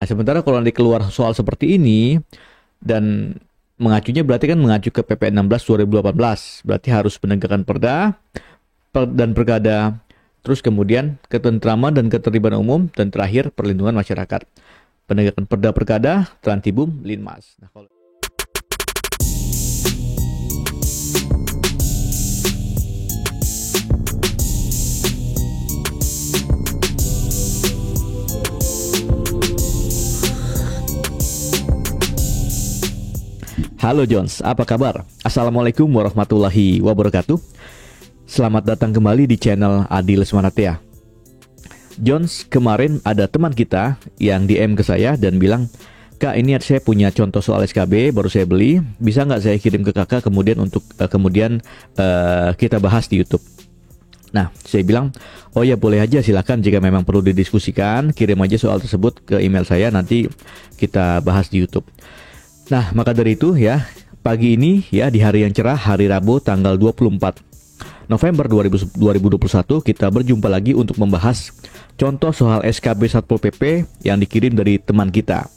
sementara kalau nanti keluar soal seperti ini dan mengacunya berarti kan mengacu ke PP 16 2018. Berarti harus penegakan perda dan perkada, terus kemudian ketentraman dan ketertiban umum, dan terakhir perlindungan masyarakat. Penegakan perda perkada, Trantibum, Linmas. Nah, kalau Halo Jones, apa kabar? Assalamualaikum warahmatullahi wabarakatuh. Selamat datang kembali di channel Adi Lesmanatea. Jones, kemarin ada teman kita yang DM ke saya dan bilang, Kak, ini saya punya contoh soal SKB, baru saya beli, bisa nggak saya kirim ke kakak kemudian untuk kita bahas di YouTube? Nah, saya bilang, oh ya boleh aja, silakan, jika memang perlu didiskusikan, kirim aja soal tersebut ke email saya, nanti kita bahas di YouTube. Nah, maka dari itu ya, pagi ini ya, di hari yang cerah, hari Rabu tanggal 24 November 2021, kita berjumpa lagi untuk membahas contoh soal SKB Satpol PP yang dikirim dari teman kita.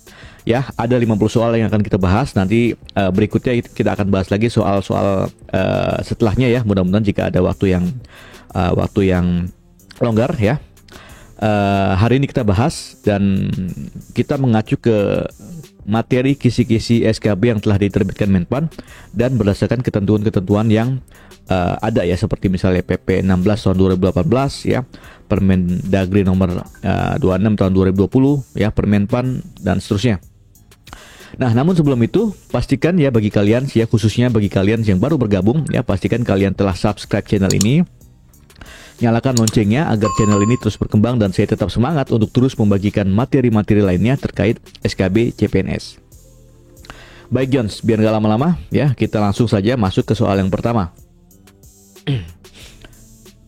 Ya, ada 50 soal yang akan kita bahas. Nanti berikutnya kita akan bahas lagi soal-soal setelahnya ya. Mudah-mudahan jika ada waktu yang longgar ya. Hari ini kita bahas dan kita mengacu ke materi kisi-kisi SKB yang telah diterbitkan Menpan dan berdasarkan ketentuan-ketentuan yang ada ya, seperti misalnya PP 16 tahun 2018 ya, Permendagri nomor 26 tahun 2020 ya, Permenpan dan seterusnya. Nah, namun sebelum itu pastikan ya, bagi kalian ya, khususnya bagi kalian yang baru bergabung ya, pastikan kalian telah subscribe channel ini. Nyalakan loncengnya agar channel ini terus berkembang dan saya tetap semangat untuk terus membagikan materi-materi lainnya terkait SKB CPNS. Baik Jones, biar gak lama-lama ya, kita langsung saja masuk ke soal yang pertama.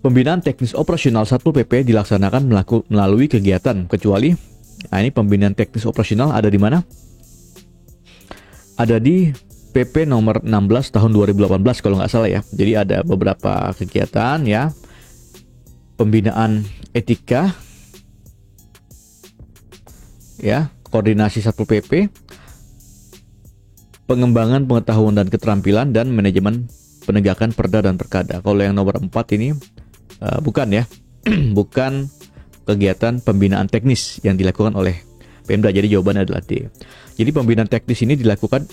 Pembinaan teknis operasional Satpol PP dilaksanakan melalui kegiatan kecuali, nah ini pembinaan teknis operasional ada di mana? Ada di PP nomor 16 tahun 2018 kalau nggak salah ya. Jadi ada beberapa kegiatan ya. Pembinaan etika ya, koordinasi Satpol PP, pengembangan pengetahuan dan keterampilan, dan manajemen penegakan perda dan perkada. Kalau yang nomor 4 ini bukan ya, bukan kegiatan pembinaan teknis yang dilakukan oleh Pemda. Jadi jawabannya adalah D. Jadi pembinaan teknis ini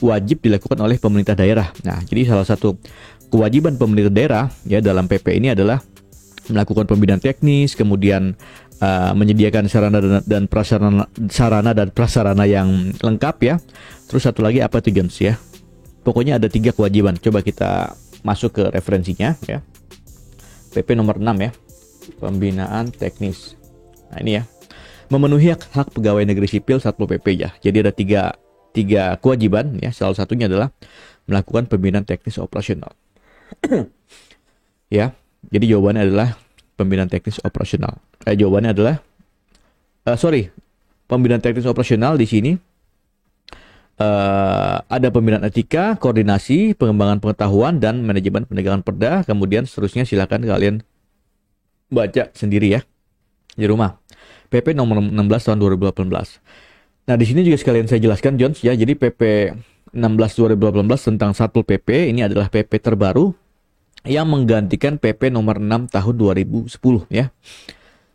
wajib dilakukan oleh pemerintah daerah. Nah, jadi salah satu kewajiban pemerintah daerah ya dalam PP ini adalah melakukan pembinaan teknis, kemudian menyediakan sarana dan prasarana yang lengkap ya. Terus satu lagi apa tuh Jones ya? Pokoknya ada 3 kewajiban. Coba kita masuk ke referensinya ya. PP nomor 6 ya. Pembinaan teknis. Nah, ini ya. Memenuhi hak pegawai negeri sipil Satpol PP ya. Jadi ada tiga kewajiban ya. Salah satunya adalah melakukan pembinaan teknis operasional. Ya. Jadi jawabannya adalah pembinaan teknis operasional. Jawabannya adalah pembinaan teknis operasional di sini ada pembinaan etika, koordinasi, pengembangan pengetahuan, dan manajemen penegakan perda. Kemudian seterusnya silakan kalian baca sendiri ya di rumah. PP nomor 16 tahun 2018. Nah, di sini juga sekalian saya jelaskan Jones ya. Jadi PP 16 2018 tentang Satpol PP ini adalah PP terbaru yang menggantikan PP nomor 6 tahun 2010 ya.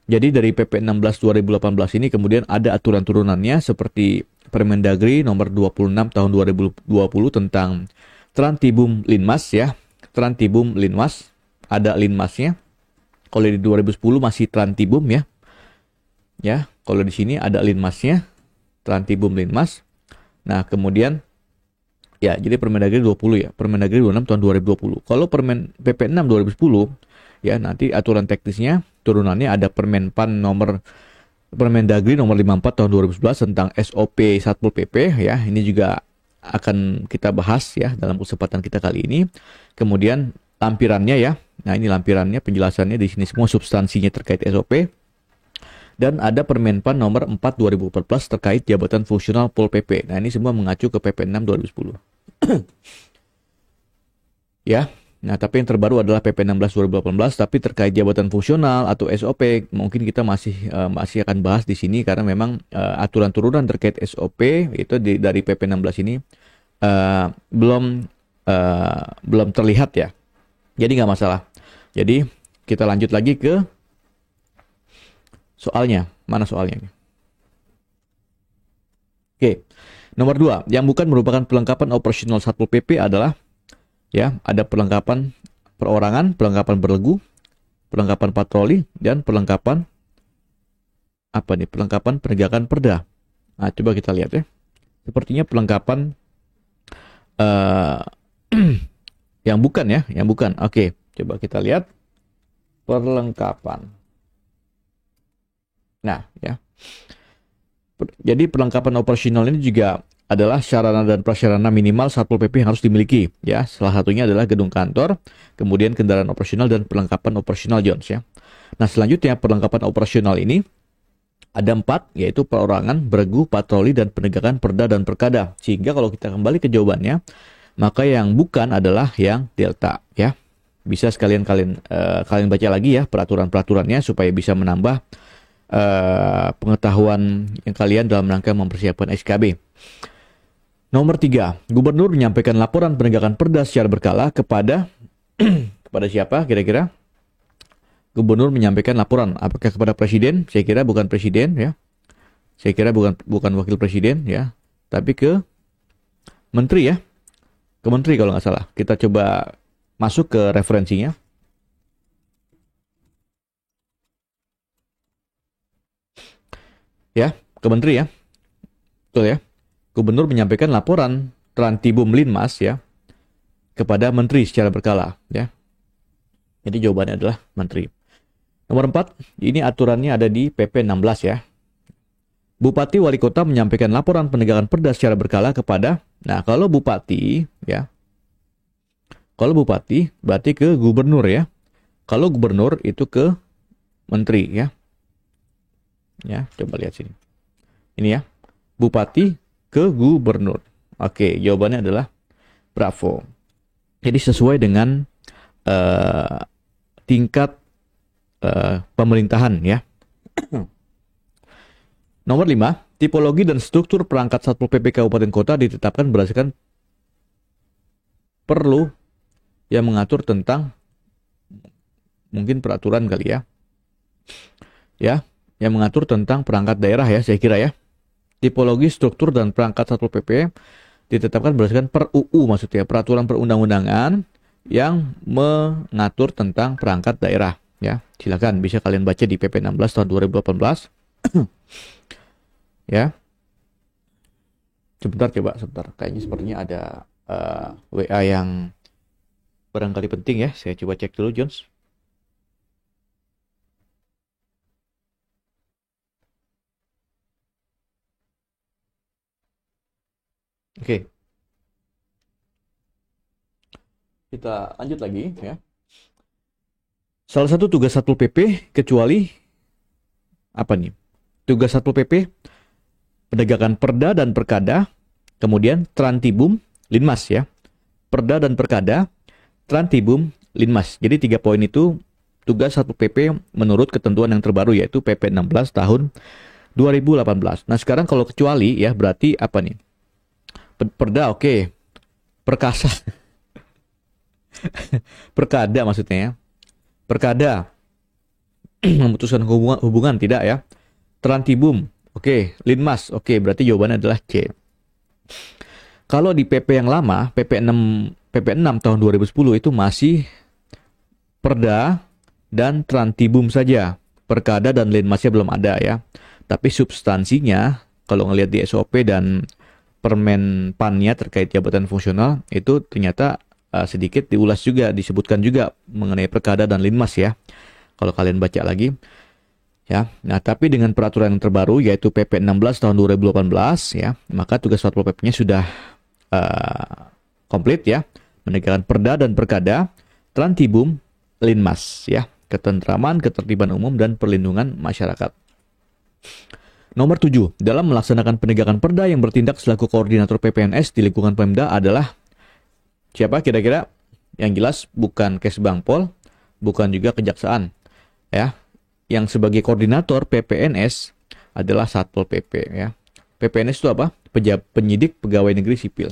Jadi dari PP 16 2018 ini kemudian ada aturan turunannya seperti Permendagri nomor 26 tahun 2020 tentang Trantibum Linmas ya. Trantibum Linmas, ada Linmasnya. Kalau di 2010 masih Trantibum ya. Ya, kalau di sini ada Linmasnya, Trantibum Linmas. Nah, kemudian ya, jadi Permendagri 20 ya. Permendagri 26 tahun 2020. Kalau PP 6 2010 ya, nanti aturan teknisnya turunannya ada Permendagri nomor 54 tahun 2011 tentang SOP Satpol PP ya. Ini juga akan kita bahas ya dalam kesempatan kita kali ini. Kemudian lampirannya ya. Nah, ini lampirannya, penjelasannya di sini semua substansinya terkait SOP. Dan ada Permenpan nomor 4 2014 terkait jabatan fungsional Pol PP. Nah, ini semua mengacu ke PP 6 2010. Ya. Nah, tapi yang terbaru adalah PP 16 2018, tapi terkait jabatan fungsional atau SOP mungkin kita masih akan bahas di sini karena memang aturan turunan terkait SOP itu dari PP 16 ini belum terlihat ya. Jadi nggak masalah. Jadi kita lanjut lagi ke soalnya. Mana soalnya ini? Oke. Nomor 2, yang bukan merupakan perlengkapan operasional Satpol PP adalah ya, ada perlengkapan perorangan, perlengkapan berlagu, perlengkapan patroli, dan perlengkapan perlengkapan penegakan perda. Nah, coba kita lihat ya. Sepertinya perlengkapan yang bukan ya, yang bukan. Oke, coba kita lihat perlengkapan. Nah, ya. Jadi perlengkapan operasional ini juga adalah sarana dan prasarana minimal Satpol PP yang harus dimiliki. Ya, salah satunya adalah gedung kantor, kemudian kendaraan operasional dan perlengkapan operasional Jones ya. Nah, selanjutnya perlengkapan operasional ini ada 4, yaitu perorangan, beregu, patroli, dan penegakan perda dan perkada. Sehingga kalau kita kembali ke jawabannya, maka yang bukan adalah yang delta ya. Bisa sekalian kalian baca lagi ya peraturan-peraturannya supaya bisa menambah pengetahuan yang kalian dalam rangka mempersiapkan SKB. Nomor 3, gubernur menyampaikan laporan penegakan perda secara berkala kepada kepada siapa kira-kira? Gubernur menyampaikan laporan apakah kepada presiden? Saya kira bukan presiden ya. Saya kira bukan wakil presiden ya, tapi ke menteri ya. Ke menteri kalau nggak salah. Kita coba masuk ke referensinya. Ya, ke menteri ya. Betul ya. Gubernur menyampaikan laporan Trantibum Linmas ya kepada menteri secara berkala ya. Jadi jawabannya adalah menteri. Nomor 4, ini aturannya ada di PP 16 ya. Bupati wali kota menyampaikan laporan penegakan perda secara berkala kepada, nah kalau bupati ya. Kalau bupati berarti ke gubernur ya. Kalau gubernur itu ke menteri ya. Ya, coba lihat sini. Ini ya. Bupati ke gubernur. Oke, jawabannya adalah bravo. Jadi sesuai dengan tingkat pemerintahan ya. Nomor 5, tipologi dan struktur perangkat Satpol PP Kabupaten Kota ditetapkan berdasarkan perlu yang mengatur tentang mungkin peraturan kali ya. Ya, yang mengatur tentang perangkat daerah ya, saya kira ya. Tipologi, struktur, dan perangkat Satpol PP ditetapkan berdasarkan per-UU, maksudnya peraturan perundang-undangan yang mengatur tentang perangkat daerah. Ya, silakan bisa kalian baca di PP 16 tahun 2018. Ya. Sebentar. Kayaknya sepertinya ada WA yang barangkali penting ya. Saya coba cek dulu, Jones. Oke. Kita lanjut lagi ya. Salah satu tugas Satpol PP kecuali apa nih? Tugas Satpol PP penegakan perda dan perkada, kemudian Trantibum Linmas ya. Perda dan perkada, Trantibum Linmas. Jadi 3 poin itu tugas Satpol PP menurut ketentuan yang terbaru yaitu PP 16 tahun 2018. Nah, sekarang kalau kecuali ya berarti apa nih? Perda oke. Perkasa. Perkada maksudnya ya. Perkada memutuskan hubungan tidak ya. Trantibum oke. Linmas oke. Berarti jawabannya adalah C. Kalau di PP yang lama, PP 6 tahun 2010 itu masih Perda dan Trantibum saja. Perkada dan Linmasnya belum ada ya. Tapi substansinya kalau ngelihat di SOP dan Permenpannya terkait jabatan fungsional itu ternyata sedikit diulas juga, disebutkan juga mengenai perkada dan linmas ya. Kalau kalian baca lagi ya. Nah, tapi dengan peraturan yang terbaru yaitu PP 16 tahun 2018 ya, maka tugas Satpol PP-nya sudah komplit ya. Menegakkan perda dan perkada, Trantibum, Linmas ya, ketentraman, ketertiban umum dan perlindungan masyarakat. Nomor 7, dalam melaksanakan penegakan perda yang bertindak selaku koordinator PPNS di lingkungan Pemda adalah siapa kira-kira? Yang jelas bukan Kesbangpol, bukan juga Kejaksaan. Ya, yang sebagai koordinator PPNS adalah Satpol PP. Ya, PPNS itu apa? Penyidik Pegawai Negeri Sipil.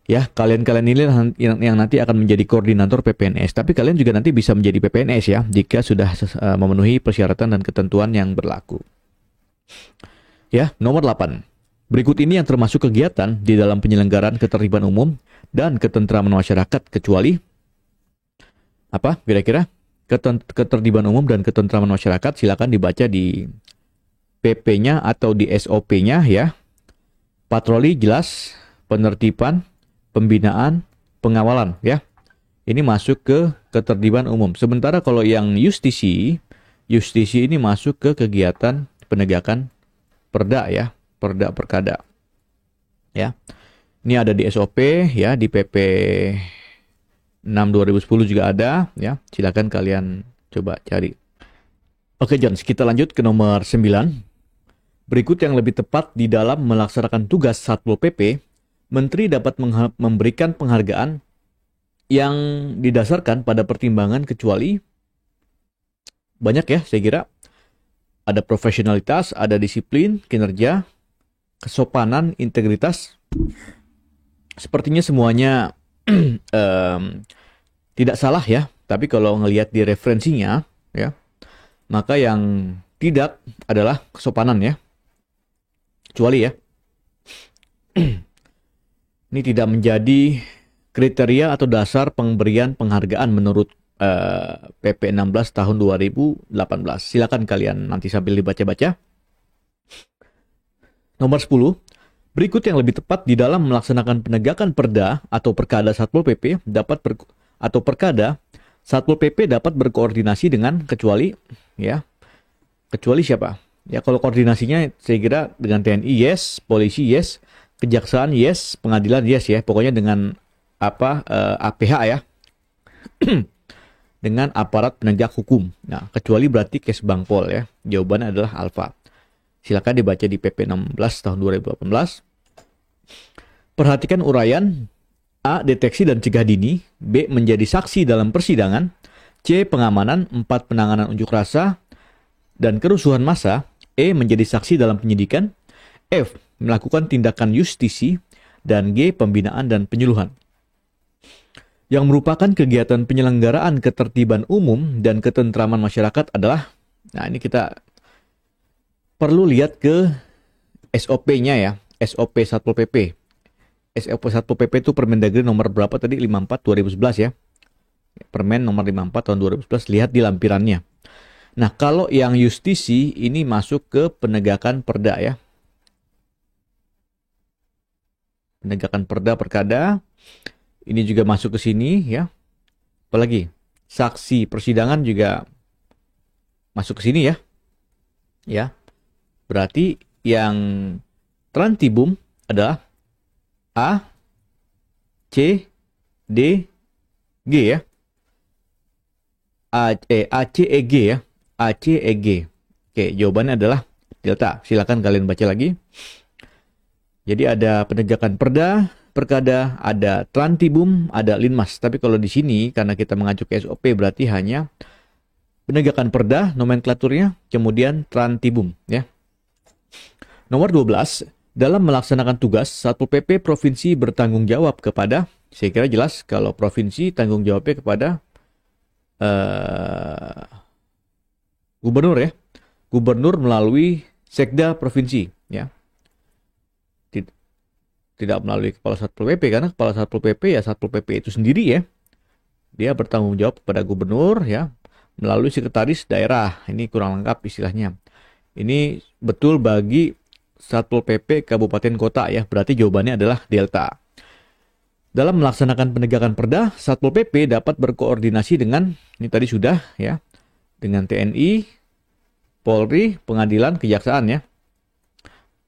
Ya, kalian-kalian ini yang nanti akan menjadi koordinator PPNS. Tapi kalian juga nanti bisa menjadi PPNS ya, jika sudah memenuhi persyaratan dan ketentuan yang berlaku. Ya, nomor 8. Berikut ini yang termasuk kegiatan di dalam penyelenggaraan ketertiban umum dan ketentraman masyarakat kecuali apa kira-kira? Ketertiban umum dan ketentraman masyarakat silakan dibaca di PP-nya atau di SOP-nya ya. Patroli jelas, penertiban, pembinaan, pengawalan ya. Ini masuk ke ketertiban umum. Sementara kalau yang justisi ini masuk ke kegiatan penegakan perda ya, perda perkada. Ya. Ini ada di SOP ya, di PP 6 2010 juga ada ya. Silakan kalian coba cari. Oke, Jones, kita lanjut ke nomor 9. Berikut yang lebih tepat di dalam melaksanakan tugas Satpol PP, Menteri dapat memberikan penghargaan yang didasarkan pada pertimbangan kecuali banyak ya, saya kira. Ada profesionalitas, ada disiplin, kinerja, kesopanan, integritas. Sepertinya semuanya tidak salah ya, tapi kalau ngelihat di referensinya ya, maka yang tidak adalah kesopanan ya. Kecuali ya, ini tidak menjadi kriteria atau dasar pemberian penghargaan menurut PP 16 tahun 2018. Silakan kalian nanti sambil dibaca-baca. Nomor 10. Berikut yang lebih tepat di dalam melaksanakan penegakan perda atau perkada Satpol PP Satpol PP dapat berkoordinasi dengan kecuali ya. Kecuali siapa? Ya, kalau koordinasinya saya kira dengan TNI yes, polisi yes, kejaksaan yes, pengadilan yes ya. Pokoknya dengan APH ya. Dengan aparat penegak hukum. Nah, kecuali berarti Kesbangpol ya. Jawabannya adalah alfa. Silakan dibaca di PP 16 tahun 2018. Perhatikan uraian. A. Deteksi dan cegah dini. B. Menjadi saksi dalam persidangan. C. Pengamanan. 4. Penanganan unjuk rasa dan kerusuhan massa. E. Menjadi saksi dalam penyidikan. F. Melakukan tindakan justisi. Dan G. Pembinaan dan penyuluhan. Yang merupakan kegiatan penyelenggaraan ketertiban umum dan ketentraman masyarakat adalah, nah ini kita perlu lihat ke SOP-nya ya, SOP Satpol PP. SOP Satpol PP itu Permendagri nomor berapa tadi? 54 2011 ya. Permen nomor 54 tahun 2011, lihat di lampirannya. Nah, kalau yang justisi ini masuk ke penegakan perda ya. Penegakan perda perkada. Ini juga masuk ke sini ya. Apalagi saksi persidangan juga masuk ke sini ya. Ya. Berarti yang Trantibum adalah A, C, D, G ya. A, C, E, G ya. A, C, E, G. Oke, jawabannya adalah delta. Silakan kalian baca lagi. Jadi ada penegakan perda, perkada, ada Trantibum, ada Linmas. Tapi kalau di sini karena kita mengacu ke SOP berarti hanya penegakan perda, nomenklaturnya, kemudian Trantibum ya. Nomor 12, dalam melaksanakan tugas, Satpol PP Provinsi bertanggung jawab kepada, saya kira jelas kalau Provinsi tanggung jawabnya kepada Gubernur ya. Gubernur melalui Sekda Provinsi ya. Tidak melalui Kepala Satpol PP, karena Kepala Satpol PP ya Satpol PP itu sendiri ya. Dia bertanggung jawab kepada Gubernur ya, melalui Sekretaris Daerah. Ini kurang lengkap istilahnya. Ini betul bagi Satpol PP Kabupaten Kota ya, berarti jawabannya adalah delta. Dalam melaksanakan penegakan perda, Satpol PP dapat berkoordinasi dengan, ini tadi sudah ya, dengan TNI, Polri, pengadilan, kejaksaan ya.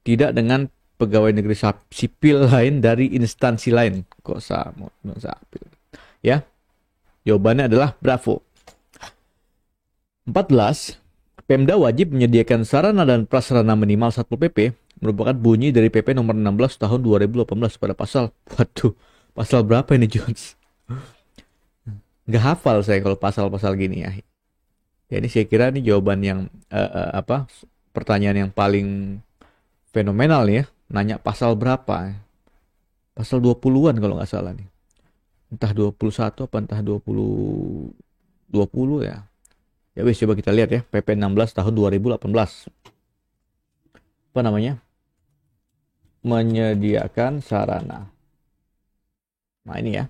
Tidak dengan pegawai negeri sipil lain dari instansi lain. Kok sama sipil? Ya. Jawabannya adalah bravo. 14. Pemda wajib menyediakan sarana dan prasarana minimal Satpol PP merupakan bunyi dari PP nomor 16 tahun 2018 pada pasal Pasal berapa ini Jones? Nggak hafal saya kalau pasal-pasal gini ya. Ya ini saya kira ini jawaban yang pertanyaan yang paling fenomenal ya. Nanya pasal berapa? Pasal 20-an kalau nggak salah nih. Entah 21 apa entah 20 ya. Ya wis, coba kita lihat ya. PP 16 tahun 2018. Apa namanya? Menyediakan sarana. Nah ini ya.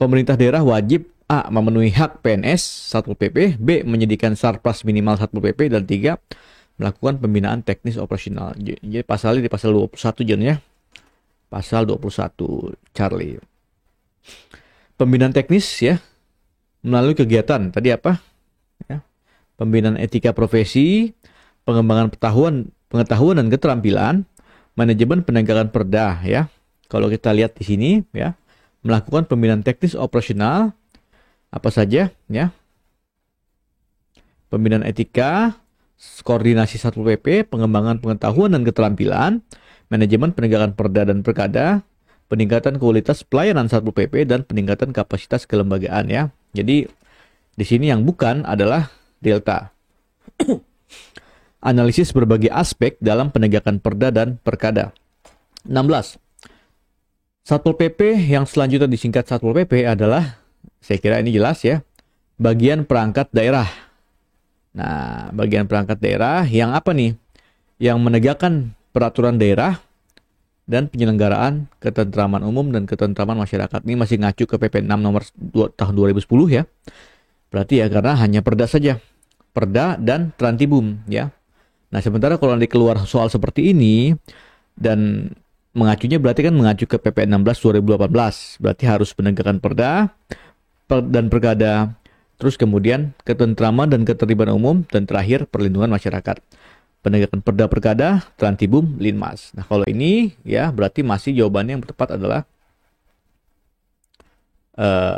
Pemerintah daerah wajib A. Memenuhi hak PNS Satpol PP, B. Menyediakan sarpras minimal Satpol PP, dan 3. Melakukan pembinaan teknis operasional. Jadi pasalnya di pasal 21 John ya. Pasal 21 Charlie. Pembinaan teknis ya, melalui kegiatan tadi apa? Ya. Pembinaan etika profesi, pengembangan pengetahuan dan keterampilan, manajemen penegakan perda ya. Kalau kita lihat di sini ya, melakukan pembinaan teknis operasional apa saja ya. Pembinaan etika, koordinasi Satpol PP, pengembangan pengetahuan dan keterampilan, manajemen penegakan perda dan perkada, peningkatan kualitas pelayanan Satpol PP, dan peningkatan kapasitas kelembagaan ya. Jadi di sini yang bukan adalah delta. Analisis berbagai aspek dalam penegakan perda dan perkada. 16. Satpol PP yang selanjutnya disingkat Satpol PP adalah, saya kira ini jelas ya, bagian perangkat daerah. Nah, bagian perangkat daerah yang apa nih? Yang menegakkan peraturan daerah dan penyelenggaraan ketentraman umum dan ketentraman masyarakat. Ini masih ngacu ke PP 6 nomor 2 tahun 2010 ya. Berarti ya karena hanya perda saja. Perda dan Trantibum ya. Nah, sementara kalau nanti keluar soal seperti ini dan mengacunya berarti kan mengacu ke PP 16 2018. Berarti harus penegakan perda dan perkada. Terus kemudian ketentraman dan ketertiban umum, dan terakhir perlindungan masyarakat. Penegakan perda perkada, Trantibum, Linmas. Nah kalau ini ya berarti masih jawabannya yang tepat adalah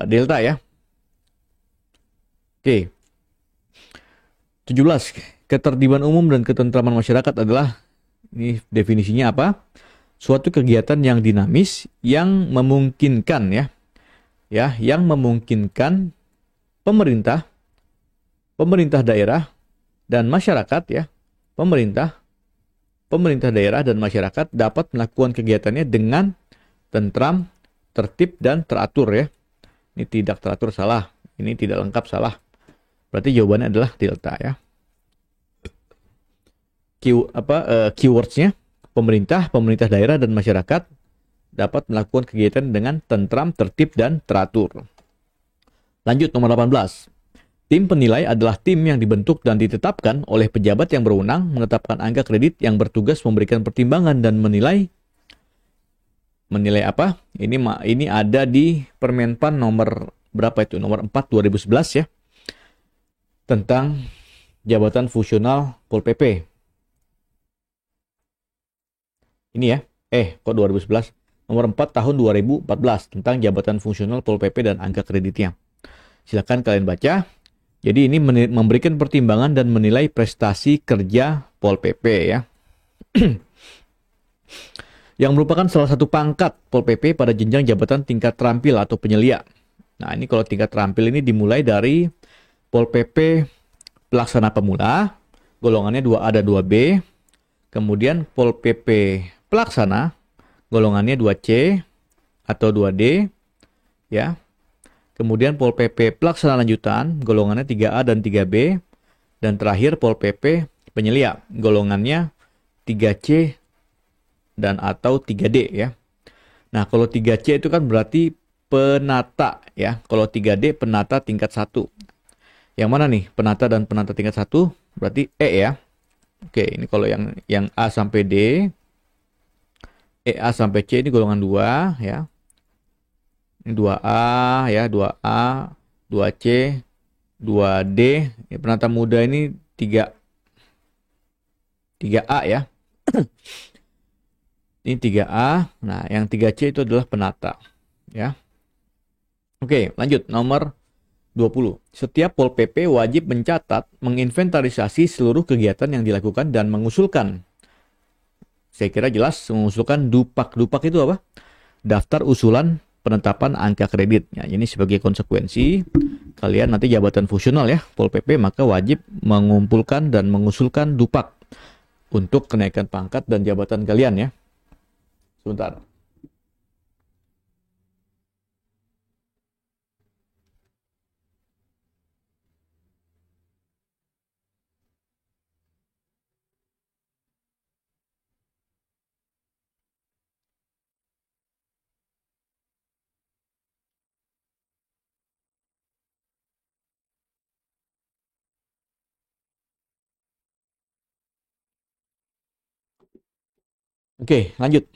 delta ya. Oke. 17. Ketertiban umum dan ketentraman masyarakat adalah, ini definisinya apa? Suatu kegiatan yang dinamis yang memungkinkan yang memungkinkan pemerintah daerah dan masyarakat ya. Pemerintah daerah dan masyarakat dapat melakukan kegiatannya dengan tentram, tertib, dan teratur ya. Ini tidak teratur salah, ini tidak lengkap salah. Berarti jawabannya adalah delta ya. Keywordsnya pemerintah daerah dan masyarakat dapat melakukan kegiatan dengan tentram, tertib, dan teratur. Lanjut nomor 18. Tim penilai adalah tim yang dibentuk dan ditetapkan oleh pejabat yang berwenang menetapkan angka kredit yang bertugas memberikan pertimbangan dan menilai apa? Ini ada di Permenpan nomor berapa itu? Nomor 4 2011 ya. Tentang jabatan fungsional Pol PP. Ini ya. Kok 2011? Nomor 4 tahun 2014 tentang jabatan fungsional Pol PP dan angka kreditnya. Silakan kalian baca. Jadi ini memberikan pertimbangan dan menilai prestasi kerja Pol PP ya. Yang merupakan salah satu pangkat Pol PP pada jenjang jabatan tingkat terampil atau penyelia. Nah ini kalau tingkat terampil ini dimulai dari Pol PP pelaksana pemula, golongannya 2A dan 2B. Kemudian Pol PP pelaksana, golongannya 2C atau 2D ya. Kemudian Pol PP pelaksana lanjutan, golongannya 3A dan 3B. Dan terakhir Pol PP penyelia, golongannya 3C dan atau 3D ya. Nah kalau 3C itu kan berarti penata ya. Kalau 3D penata tingkat 1. Yang mana nih penata dan penata tingkat 1? Berarti E ya. Oke, ini kalau yang A sampai D, A sampai C ini golongan 2 ya. Ini 2A ya, 2A, 2C, 2D. Ya, penata muda ini 3A ya. Ini 3A. Nah, yang 3C itu adalah penata ya. Oke, lanjut nomor 20. Setiap Pol PP wajib mencatat, menginventarisasi seluruh kegiatan yang dilakukan dan mengusulkan. Saya kira jelas mengusulkan dupak. Dupak itu apa? daftar usulan penetapan angka kredit. Ya, ini sebagai konsekuensi kalian nanti jabatan fungsional ya, Pol PP, maka wajib mengumpulkan dan mengusulkan dupak untuk kenaikan pangkat dan jabatan kalian ya. Sebentar. Oke, lanjut.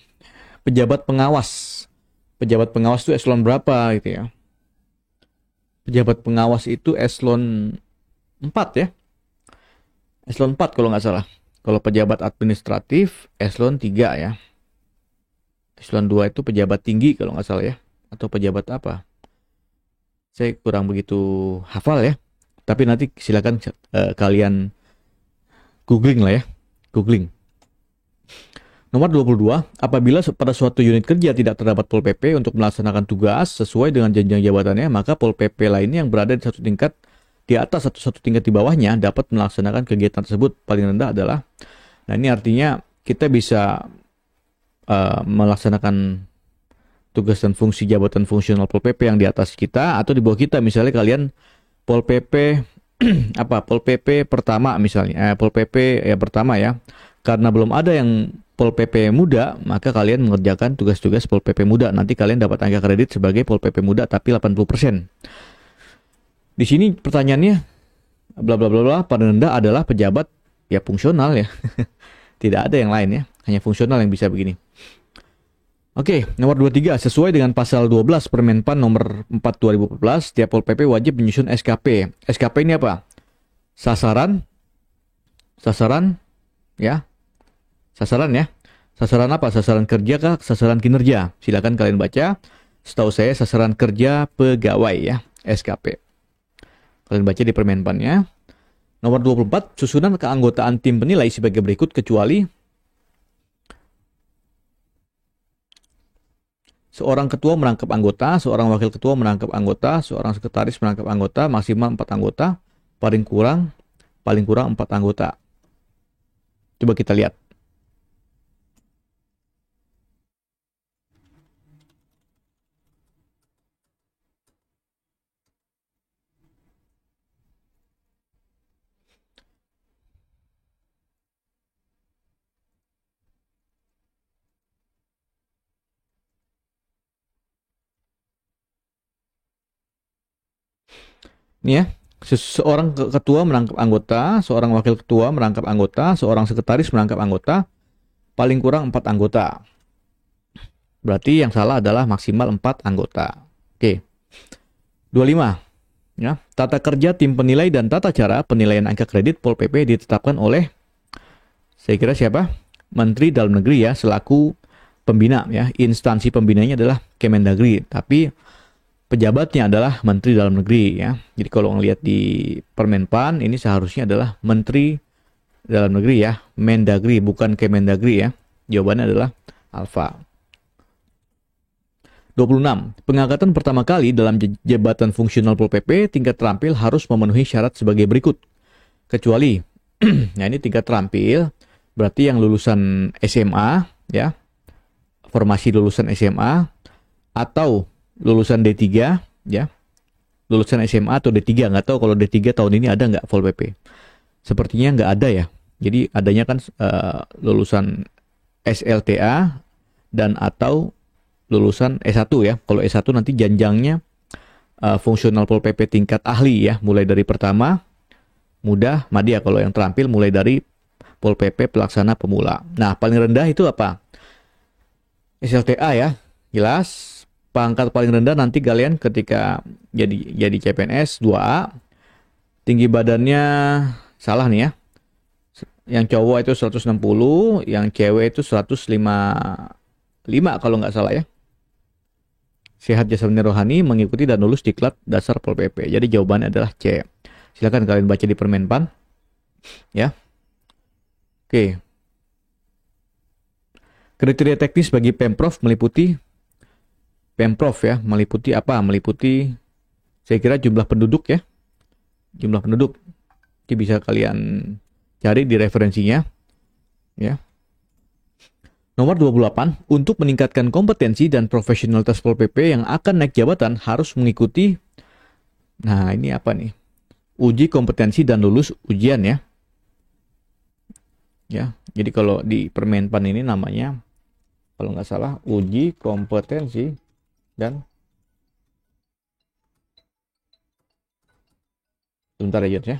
Pejabat pengawas. Pejabat pengawas itu eselon berapa gitu ya? Pejabat pengawas itu eselon 4 ya. Eselon 4 kalau nggak salah. Kalau pejabat administratif eselon 3 ya. Eselon 2 itu pejabat tinggi kalau nggak salah ya. Atau pejabat apa? Saya kurang begitu hafal ya. Tapi nanti silakan kalian googling lah ya. Googling. Nomor 22, apabila pada suatu unit kerja tidak terdapat Pol PP untuk melaksanakan tugas sesuai dengan jenjang jabatannya, maka Pol PP lainnya yang berada di satu tingkat di atas satu tingkat di bawahnya dapat melaksanakan kegiatan tersebut. Paling rendah adalah, nah ini artinya kita bisa melaksanakan tugas dan fungsi jabatan fungsional Pol PP yang di atas kita atau di bawah kita. Misalnya kalian Pol PP Pol PP pertama misalnya, Pol PP ya pertama ya. Karena belum ada yang Pol PP muda, maka kalian mengerjakan tugas-tugas Pol PP muda. Nanti kalian dapat angka kredit sebagai Pol PP muda tapi 80%. Di sini pertanyaannya bla bla bla bla, paling rendah adalah pejabat ya fungsional ya. Tidak ada yang lain ya, hanya fungsional yang bisa begini. Oke, nomor 23, sesuai dengan pasal 12 Permenpan nomor 4 2014, setiap Pol PP wajib menyusun SKP. SKP ini apa? Sasaran ya. Sasaran ya. Sasaran apa? Sasaran kerja kah? Sasaran kinerja? Silakan kalian baca. Setahu saya sasaran kerja pegawai ya, SKP. Kalian baca di Permenpannya. Nomor 24, susunan keanggotaan tim penilai sebagai berikut kecuali seorang ketua merangkap anggota, seorang wakil ketua merangkap anggota, seorang sekretaris merangkap anggota, maksimal 4 anggota, paling kurang 4 anggota. Coba kita lihat. Ini ya, seorang ketua merangkap anggota, seorang wakil ketua merangkap anggota, seorang sekretaris merangkap anggota, paling kurang 4 anggota. Berarti yang salah adalah maksimal 4 anggota. Oke. 25. Ya, tata kerja tim penilai dan tata cara penilaian angka kredit Pol PP ditetapkan oleh, saya kira siapa? Menteri Dalam Negeri ya, selaku pembina ya. Instansi pembinanya adalah Kemendagri, tapi pejabatnya adalah Menteri Dalam Negeri ya. Jadi kalau ngelihat di Permenpan ini seharusnya adalah Menteri Dalam Negeri ya, Mendagri bukan Kemendagri ya. Jawabannya adalah alfa. 26. Pengangkatan pertama kali dalam jabatan fungsional Pol PP tingkat terampil harus memenuhi syarat sebagai berikut. Kecuali nah ini tingkat terampil berarti yang lulusan SMA ya. Formasi lulusan SMA atau lulusan D3 ya. Lulusan SMA atau D3, nggak tahu kalau D3 tahun ini ada nggak Pol PP. Sepertinya nggak ada ya. Jadi adanya kan lulusan SLTA dan atau lulusan S1 ya. Kalau S1 nanti jenjangnya fungsional Pol PP tingkat ahli ya, mulai dari pertama mudah, madya. Kalau yang terampil mulai dari Pol PP pelaksana pemula. Nah, paling rendah itu apa? SLTA ya. Jelas. Pangkat paling rendah nanti kalian ketika jadi CPNS 2A, tinggi badannya salah nih ya. Yang cowok itu 160, yang cewek itu 105 kalau nggak salah ya. Sehat jasmani rohani, mengikuti dan lulus diklat dasar Pol PP. Jadi jawabannya adalah C. Silakan kalian baca di Permenpan ya. Oke. Kriteria teknis bagi Pemprov meliputi Pemprov ya, meliputi apa? Meliputi saya kira jumlah penduduk ya. Jumlah penduduk. Jadi bisa kalian cari di referensinya ya. Nomor 28, untuk meningkatkan kompetensi dan profesionalitas Pol PP yang akan naik jabatan harus mengikuti, nah ini apa nih? Uji kompetensi dan lulus ujian ya. Ya, jadi kalau di Permenpan ini namanya, kalau nggak salah, uji kompetensi dan, sebentar ya Jones ya.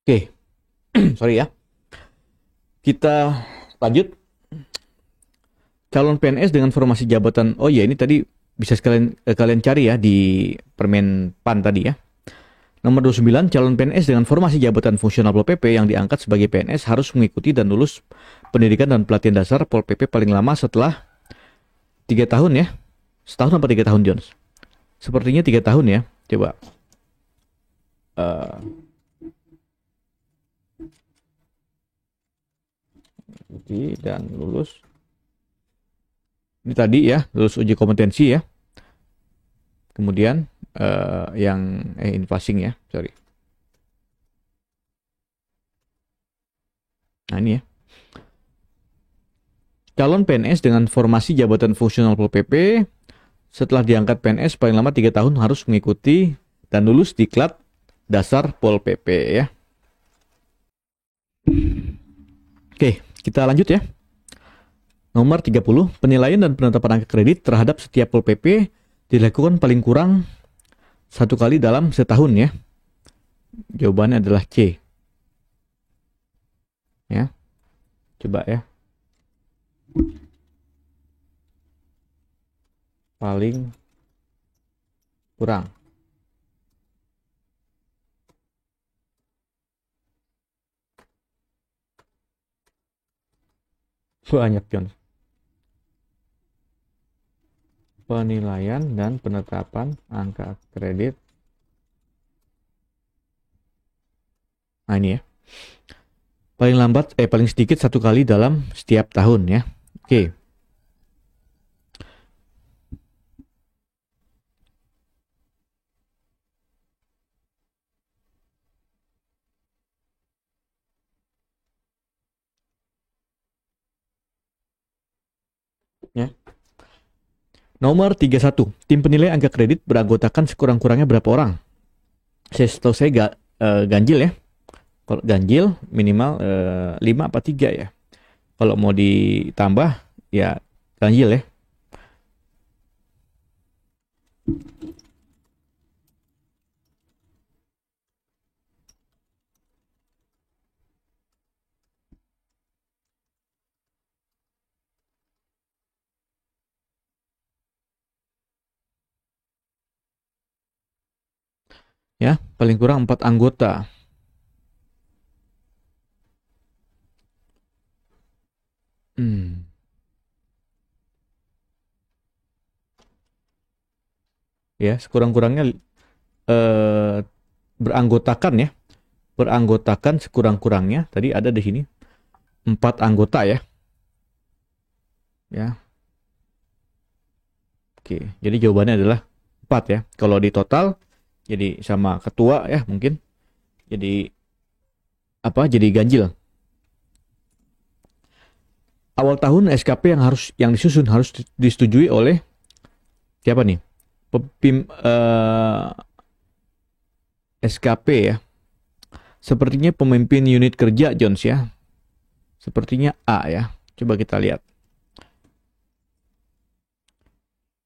Oke, sorry ya. Kita lanjut. Calon PNS dengan formasi jabatan. Oh iya, ini tadi bisa sekalian kalian cari ya di Permenpan tadi ya. Nomor 29, calon PNS dengan formasi jabatan fungsional Pol PP yang diangkat sebagai PNS harus mengikuti dan lulus pendidikan dan pelatihan dasar Pol PP paling lama setelah 3 tahun ya. Setahun apa 3 tahun, Jones? Sepertinya 3 tahun ya. Coba. Ikuti dan lulus. Ini tadi ya, lulus uji kompetensi ya. Kemudian yang invasing ya, sorry. Nah ini ya. Calon PNS dengan formasi jabatan fungsional Pol PP setelah diangkat PNS paling lama 3 tahun harus mengikuti dan lulus diklat dasar Pol PP ya. Oke, kita lanjut ya. Nomor 30, penilaian dan penetapan angka kredit terhadap setiap Pol PP dilakukan paling kurang 1 kali dalam setahun ya. Jawabannya adalah C. Ya. Coba ya. Paling kurang. Banyak, John. Penilaian dan penetapan angka kredit. Nah ini ya. Paling sedikit 1 kali dalam setiap tahun ya. Oke. Ya. Nomor 31. Tim penilai angka kredit beranggotakan sekurang-kurangnya berapa orang? Setahu saya ganjil ya. Kalau ganjil minimal 5 apa 3 ya. Kalau mau ditambah ya ganjil ya. Ya, paling kurang 4 anggota. Hmm. ya, sekurang-kurangnya eh, beranggotakan ya, beranggotakan sekurang-kurangnya. Tadi ada di sini 4 anggota ya, ya. Oke, jadi jawabannya adalah 4 ya. Kalau di total, jadi sama ketua ya mungkin, jadi apa? Jadi ganjil. Awal tahun SKP yang disusun harus disetujui oleh siapa nih? SKP ya. Sepertinya pemimpin unit kerja Jones ya. Sepertinya A ya. Coba kita lihat.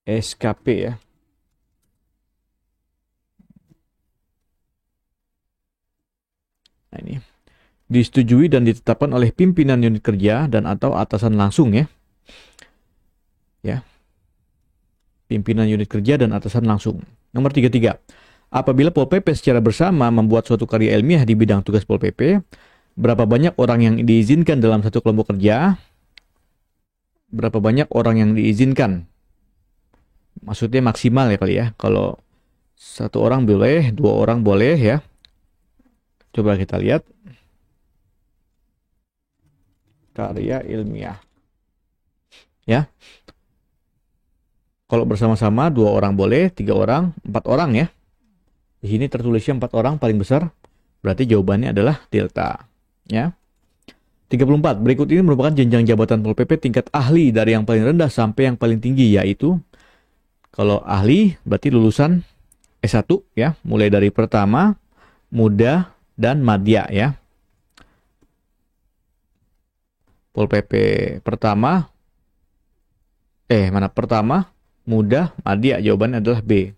SKP ya. Nah ini. Disetujui dan ditetapkan oleh pimpinan unit kerja dan atau atasan langsung ya. Ya. Pimpinan unit kerja dan atasan langsung. Nomor 33. Apabila Pol PP secara bersama membuat suatu karya ilmiah di bidang tugas Pol PP, berapa banyak orang yang diizinkan dalam satu kelompok kerja? Berapa banyak orang yang diizinkan? Maksudnya maksimal ya kali ya. Kalau satu orang boleh, 2 orang boleh ya. Coba kita lihat. Karya ilmiah. Ya. Kalau bersama-sama 2 orang boleh, 3 orang, 4 orang ya. Di sini tertulisnya 4 orang paling besar. Berarti jawabannya adalah delta. Ya. 34. Berikut ini merupakan jenjang jabatan Pol PP tingkat ahli dari yang paling rendah sampai yang paling tinggi, yaitu kalau ahli berarti lulusan S1 ya, mulai dari pertama, muda, dan madya ya. Pol PP pertama, mana pertama, muda, madya, jawabannya adalah B.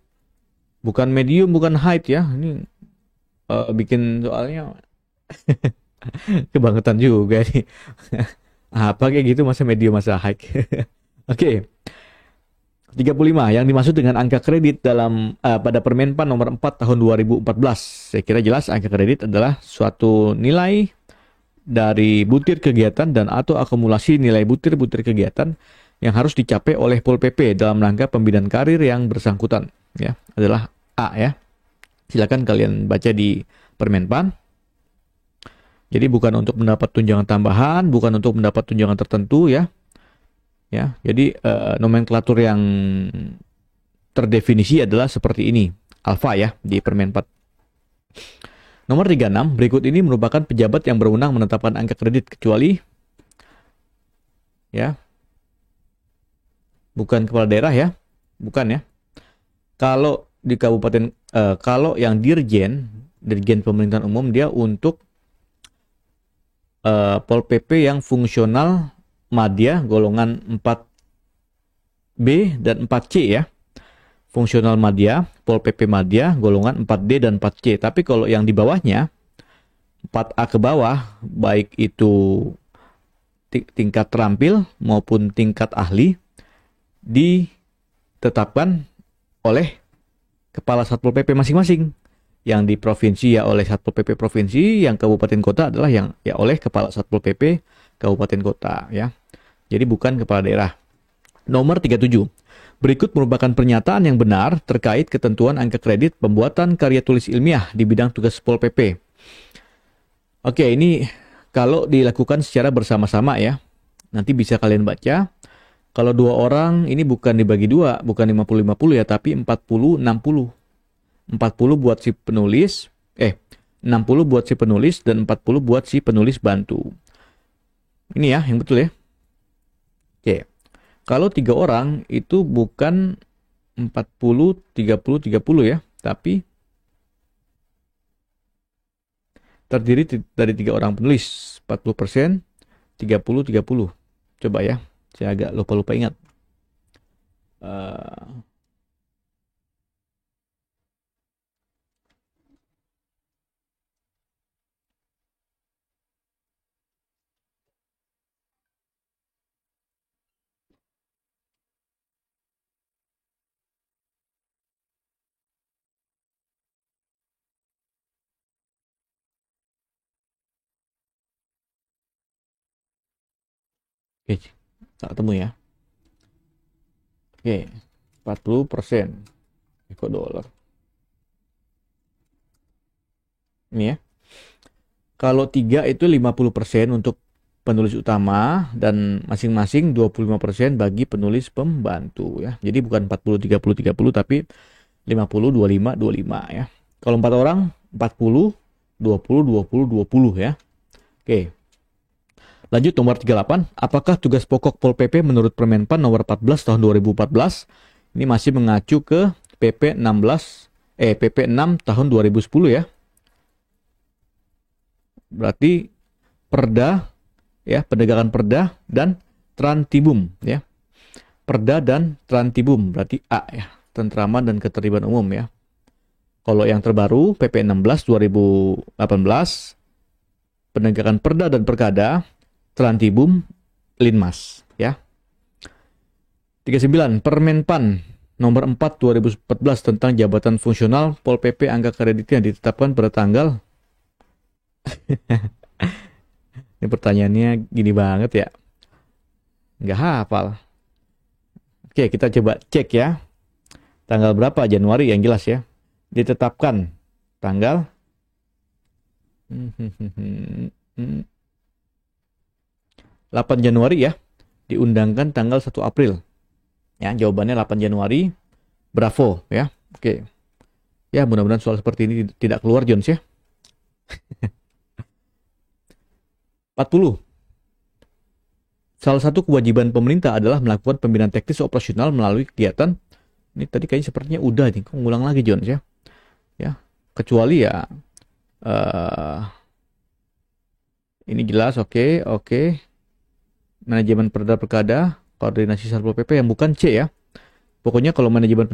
Bukan medium, bukan height ya. Ini bikin soalnya kebangetan juga nih. Apa kayak gitu masa medium masa high. Oke. 35 yang dimaksud dengan angka kredit dalam pada Permenpan nomor 4 tahun 2014. Saya kira jelas angka kredit adalah suatu nilai dari butir kegiatan dan atau akumulasi nilai butir-butir kegiatan yang harus dicapai oleh Pol PP dalam rangka pembinaan karir yang bersangkutan ya. Adalah A ya. Silakan kalian baca di Permenpan. Jadi bukan untuk mendapat tunjangan tambahan, bukan untuk mendapat tunjangan tertentu ya. Ya, jadi nomenklatur yang terdefinisi adalah seperti ini, alfa ya di Permen 4. Nomor 36, berikut ini merupakan pejabat yang berwenang menetapkan angka kredit kecuali ya, bukan kepala daerah ya, bukan ya. Kalau di kabupaten kalau yang dirjen pemerintahan umum dia untuk Pol PP yang fungsional madya golongan 4B dan 4C ya. Fungsional madya, Pol PP madya golongan 4D dan 4C. Tapi kalau yang di bawahnya 4A ke bawah, baik itu tingkat terampil maupun tingkat ahli ditetapkan oleh kepala Satpol PP masing-masing. Yang di provinsi ya oleh Satpol PP provinsi, yang kabupaten kota adalah yang ya oleh kepala Satpol PP kabupaten kota ya. Jadi bukan kepala daerah. Nomor 37. Berikut merupakan pernyataan yang benar terkait ketentuan angka kredit pembuatan karya tulis ilmiah di bidang tugas Pol PP. Oke, ini kalau dilakukan secara bersama-sama ya. Nanti bisa kalian baca. Kalau 2 orang ini bukan dibagi 2, bukan 50-50 ya, tapi 40-60. 40 buat si penulis, 60 buat si penulis dan 40 buat si penulis bantu. Ini ya, yang betul ya. Oke. Kalau 3 orang itu bukan 40, 30, 30 ya, tapi terdiri dari 3 orang penulis, 40%, 30, 30. Coba ya, saya agak lupa-lupa ingat. Oke, tak ketemu ya. Oke, 40%. Kok dolar? Ini ya. Kalau 3 itu 50% untuk penulis utama dan masing-masing 25% bagi penulis pembantu ya. Jadi bukan 40 30 30 tapi 50 25 25 ya. Kalau 4 orang 40 20 20 20 ya. Oke. Lanjut nomor 38, apakah tugas pokok Pol PP menurut Permenpan nomor 14 tahun 2014 ini masih mengacu ke PP 6 tahun 2010 ya. Berarti Perda ya, penegakan Perda dan Trantibum ya. Perda dan Trantibum berarti A ya, Tentraman dan Ketertiban Umum ya. Kalau yang terbaru PP 16 2018 penegakan Perda dan Perkada, Trantibum, Linmas ya. 39 Permenpan nomor 4 2014 tentang jabatan fungsional Pol PP angka kreditnya ditetapkan pada tanggal ini pertanyaannya gini banget ya. Nggak hafal. Oke, kita coba cek ya. Tanggal berapa Januari yang jelas ya. Ditetapkan tanggal 8 Januari ya. Diundangkan tanggal 1 April. Ya, jawabannya 8 Januari. Bravo ya. Oke. Ya, mudah-mudahan soal seperti ini tidak keluar Jones ya. 40. Salah satu kewajiban pemerintah adalah melakukan pembinaan teknis operasional melalui kegiatan. Ini tadi kayaknya sepertinya udah nih. Kok ngulang lagi Jones ya. Ya, kecuali ya ini jelas oke. Manajemen Perda Perkada, koordinasi Satpol PP yang bukan C ya. Pokoknya kalau manajemen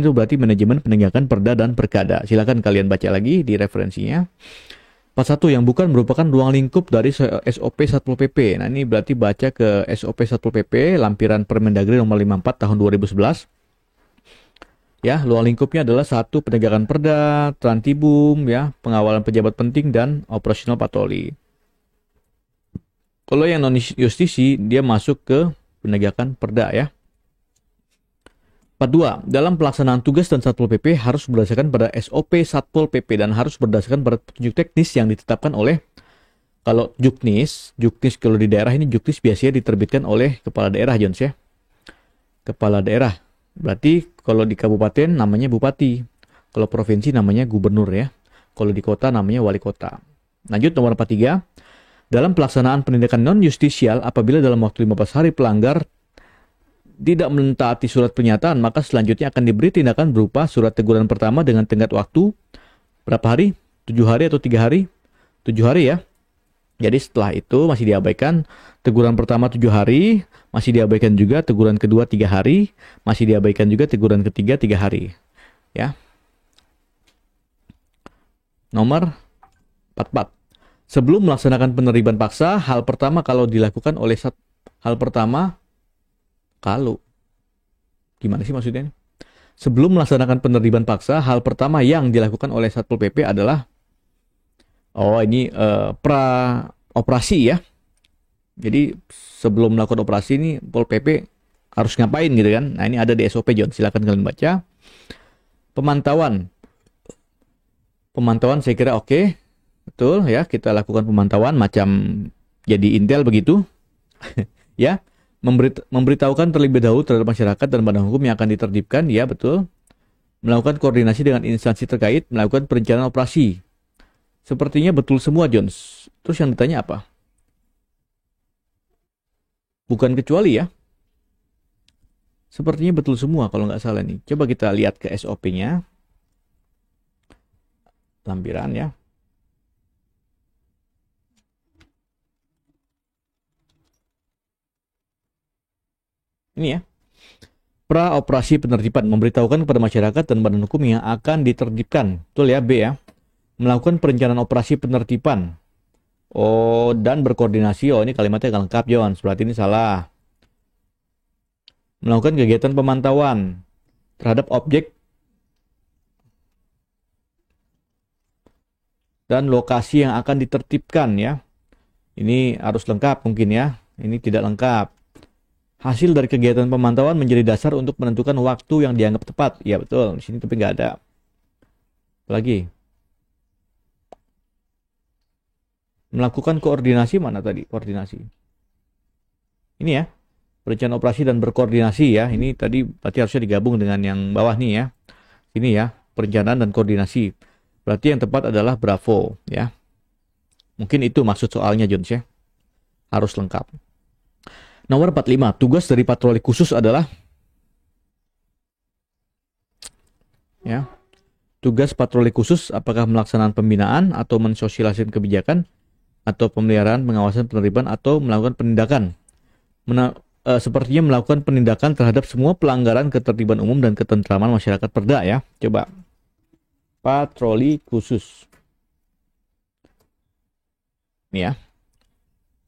itu berarti manajemen penegakan Perda dan Perkada. Silakan kalian baca lagi di referensinya. 41 yang bukan merupakan ruang lingkup dari SOP Satpol PP. Nah, ini berarti baca ke SOP Satpol PP lampiran Permendagri nomor 54 tahun 2011. Ya, ruang lingkupnya adalah 1 penegakan Perda, Trantibum ya, pengawalan pejabat penting dan operasional patroli. Kalau yang non justisi dia masuk ke penegakan Perda ya. 42. Dalam pelaksanaan tugas dan Satpol PP harus berdasarkan pada SOP Satpol PP dan harus berdasarkan pada petunjuk teknis yang ditetapkan oleh kalau Juknis kalau di daerah ini Juknis biasanya diterbitkan oleh kepala daerah Jones ya. Kepala daerah. Berarti kalau di kabupaten namanya bupati. Kalau provinsi namanya gubernur ya. Kalau di kota namanya wali kota. Lanjut nomor 43. Dalam pelaksanaan penindakan non-justisial apabila dalam waktu 15 hari pelanggar tidak mentaati surat pernyataan, maka selanjutnya akan diberi tindakan berupa surat teguran pertama dengan tenggat waktu berapa hari? 7 hari atau 3 hari? 7 hari ya. Jadi setelah itu masih diabaikan teguran pertama 7 hari, masih diabaikan juga teguran kedua 3 hari, masih diabaikan juga teguran ketiga 3 hari. Ya. Nomor 44. Sebelum melaksanakan penerimaan paksa, hal pertama kalau dilakukan oleh gimana sih maksudnya? Sebelum melaksanakan penerimaan paksa, hal pertama yang dilakukan oleh Satpol PP adalah pra operasi ya. Jadi sebelum melakukan operasi ini Pol PP harus ngapain gitu kan? Nah, ini ada di SOP John, silakan kalian baca. Pemantauan saya kira oke. Betul ya, kita lakukan pemantauan macam jadi intel begitu. Ya. Memberitahukan terlebih dahulu terhadap masyarakat dan badan hukum yang akan ditertibkan, ya betul. Melakukan koordinasi dengan instansi terkait, melakukan perencanaan operasi. Sepertinya betul semua, Jones. Terus yang ditanya apa? Bukan kecuali ya. Sepertinya betul semua kalau nggak salah nih. Coba kita lihat ke SOP-nya. Lampiran ya. Ini ya. Pra operasi penertiban memberitahukan kepada masyarakat dan badan hukum yang akan ditertibkan. Betul ya, B ya. Melakukan perencanaan operasi penertiban. Dan berkoordinasi. Ini kalimatnya gak lengkap, Jones. Berarti ini salah. Melakukan kegiatan pemantauan terhadap objek dan lokasi yang akan ditertibkan ya. Ini harus lengkap mungkin ya. Ini tidak lengkap. Hasil dari kegiatan pemantauan menjadi dasar untuk menentukan waktu yang dianggap tepat. Ya betul, di sini tapi nggak ada. Lagi. Melakukan koordinasi mana tadi? Koordinasi. Ini ya. Perencanaan operasi dan berkoordinasi ya. Ini tadi berarti harusnya digabung dengan yang bawah nih ya. Ini ya, perencanaan dan koordinasi. Berarti yang tepat adalah Bravo ya. Mungkin itu maksud soalnya Jones ya. Harus lengkap. Nomor 45, tugas dari patroli khusus adalah ya. Tugas patroli khusus apakah melaksanakan pembinaan atau mensosialisasikan kebijakan atau pemeliharaan, pengawasan, penertiban atau melakukan penindakan. Sepertinya melakukan penindakan terhadap semua pelanggaran ketertiban umum dan ketentraman masyarakat Perda ya. Coba. Patroli khusus. Nih ya.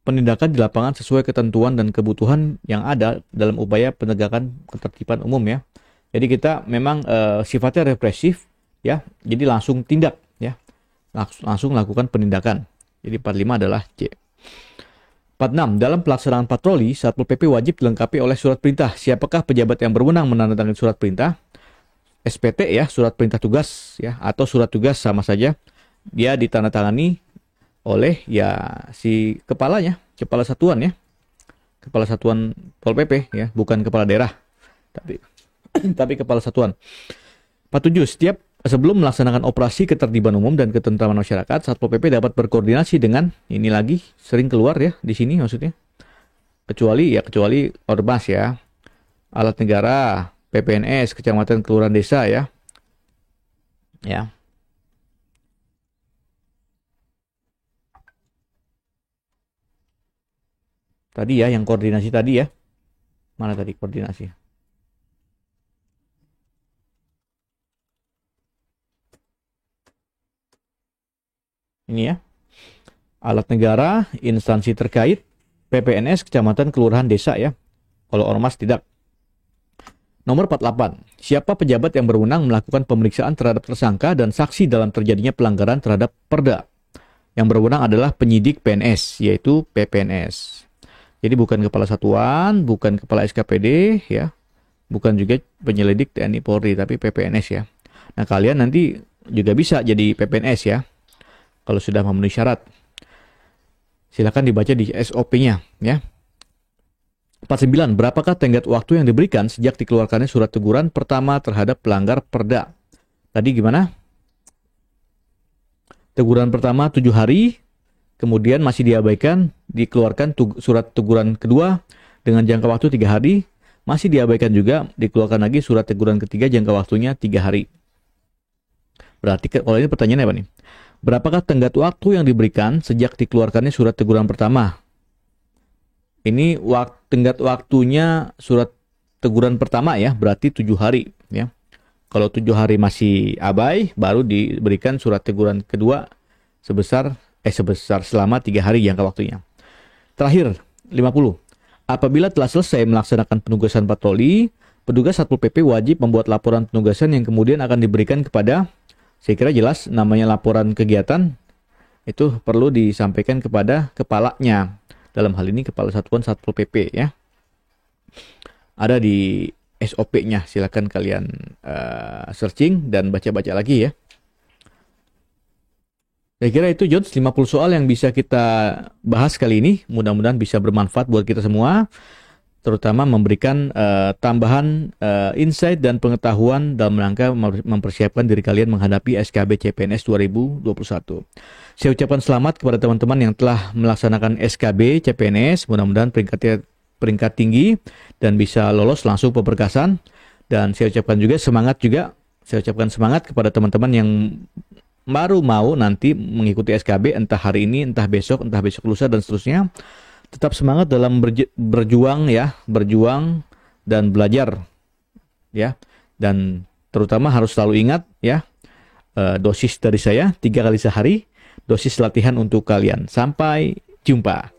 Penindakan di lapangan sesuai ketentuan dan kebutuhan yang ada dalam upaya penegakan ketertiban umum ya. Jadi kita memang sifatnya represif ya. Jadi langsung tindak ya. Langsung lakukan penindakan. Jadi 45 adalah C. 46. Dalam pelaksanaan patroli, Satpol PP wajib dilengkapi oleh surat perintah. Siapakah pejabat yang berwenang menandatangani surat perintah? SPT ya, surat perintah tugas ya, atau surat tugas sama saja. Dia ditandatangani oleh ya si kepalanya, kepala satuan ya. Kepala satuan Pol PP ya, bukan kepala daerah. Tapi kepala satuan. 47. Sebelum melaksanakan operasi ketertiban umum dan ketentraman masyarakat, Satpol PP dapat berkoordinasi dengan ini lagi sering keluar ya di sini maksudnya. Kecuali Ormas ya. Alat negara, PPNS, kecamatan, kelurahan, desa ya. Ya. Tadi ya, yang koordinasi tadi ya. Mana tadi koordinasi? Ini ya. Alat negara, instansi terkait, PPNS, kecamatan, kelurahan, desa ya. Kalau ormas tidak. Nomor 48. Siapa pejabat yang berwenang melakukan pemeriksaan terhadap tersangka dan saksi dalam terjadinya pelanggaran terhadap Perda? Yang berwenang adalah penyidik PNS, yaitu PPNS. Jadi bukan kepala satuan, bukan kepala SKPD, ya, bukan juga penyelidik TNI Polri, tapi PPNS ya. Nah kalian nanti juga bisa jadi PPNS ya, kalau sudah memenuhi syarat. Silakan dibaca di SOP-nya ya. 49. Berapakah tenggat waktu yang diberikan sejak dikeluarkannya surat teguran pertama terhadap pelanggar Perda? Tadi gimana? Teguran pertama 7 hari, kemudian masih diabaikan, dikeluarkan surat teguran kedua dengan jangka waktu 3 hari, masih diabaikan juga, dikeluarkan lagi surat teguran ketiga jangka waktunya 3 hari. Berarti kalau ini pertanyaannya apa nih? Berapakah tenggat waktu yang diberikan sejak dikeluarkannya surat teguran pertama? Ini tenggat waktunya surat teguran pertama ya, berarti 7 hari ya. Kalau 7 hari masih abai, baru diberikan surat teguran kedua sebesar selama 3 hari jangka waktunya. Terakhir, 50. Apabila telah selesai melaksanakan penugasan patroli, petugas Satpol PP wajib membuat laporan penugasan yang kemudian akan diberikan kepada, saya kira jelas namanya laporan kegiatan, itu perlu disampaikan kepada kepalanya. Dalam hal ini Kepala Satuan Satpol PP ya. Ada di SOP-nya, silakan kalian searching dan baca-baca lagi ya. Saya kira itu John, 50 soal yang bisa kita bahas kali ini. Mudah-mudahan bisa bermanfaat buat kita semua, terutama memberikan tambahan insight dan pengetahuan dalam rangka mempersiapkan diri kalian menghadapi SKB CPNS 2021. Saya ucapkan selamat kepada teman-teman yang telah melaksanakan SKB CPNS, mudah-mudahan peringkat tinggi dan bisa lolos langsung pemberkasan. Dan saya ucapkan semangat kepada teman-teman yang baru mau nanti mengikuti SKB, entah hari ini, entah besok lusa dan seterusnya. Tetap semangat dalam berjuang dan belajar ya, dan terutama harus selalu ingat ya, dosis dari saya 3 kali sehari, dosis latihan untuk kalian. Sampai jumpa.